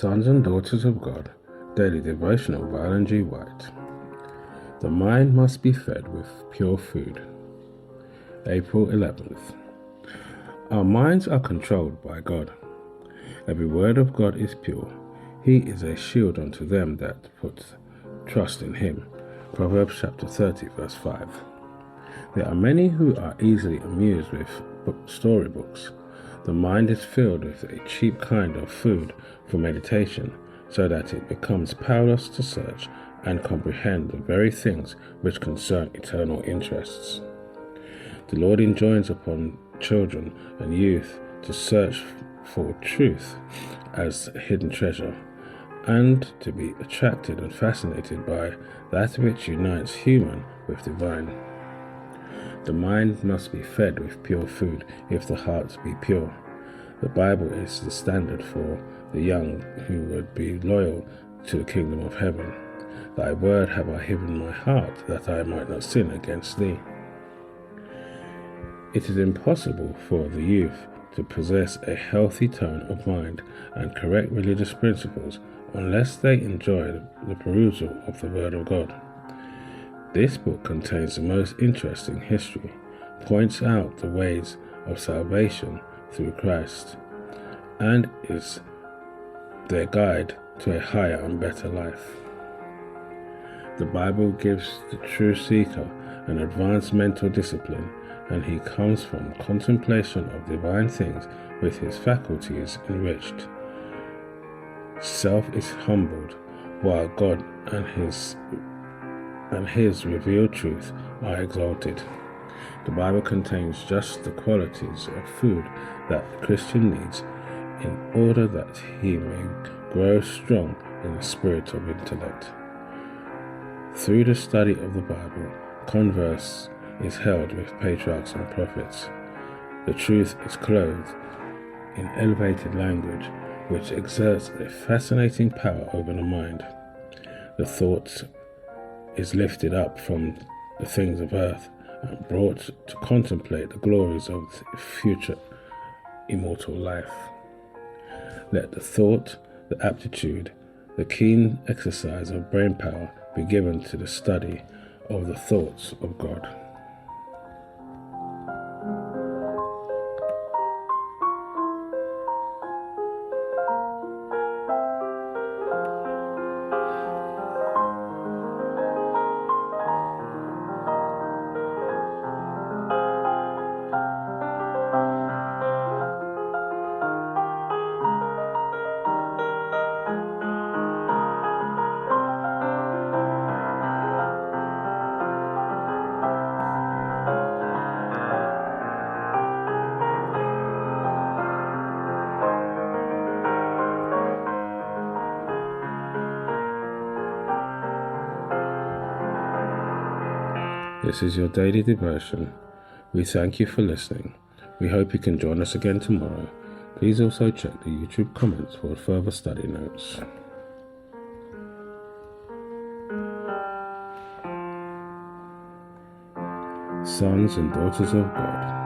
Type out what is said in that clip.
Sons and Daughters of God, Daily Devotional by Ellen G. White. The mind must be fed with pure food. April 11th. Our minds are controlled by God. Every word of God is pure. He is a shield unto them that put trust in him. Proverbs chapter 30, verse 5. There are many who are easily amused with storybooks. The mind is filled with a cheap kind of food for meditation, so that it becomes powerless to search and comprehend the very things which concern eternal interests. The Lord enjoins upon children and youth to search for truth as a hidden treasure, and to be attracted and fascinated by that which unites human with divine. The mind must be fed with pure food if the heart be pure. The Bible is the standard for the young who would be loyal to the kingdom of heaven. Thy word have I hid in my heart, that I might not sin against thee. It is impossible for the youth to possess a healthy tone of mind and correct religious principles unless they enjoy the perusal of the Word of God. This book contains the most interesting history, points out the ways of salvation through Christ, and is their guide to a higher and better life. The Bible gives the true seeker an advanced mental discipline, and he comes from contemplation of divine things with his faculties enriched. Self is humbled, while God and his revealed truth are exalted. The Bible contains just the qualities of food that the Christian needs in order that he may grow strong in the spirit of intellect. Through the study of the Bible, converse is held with patriarchs and prophets. The truth is clothed in elevated language, which exerts a fascinating power over the mind. The thought is lifted up from the things of earth and brought to contemplate the glories of the future immortal life. Let the thought, the aptitude, the keen exercise of brain power be given to the study of the thoughts of God. This is your daily devotion. We thank you for listening. We hope you can join us again tomorrow. Please also check the YouTube comments for further study notes. Sons and Daughters of God.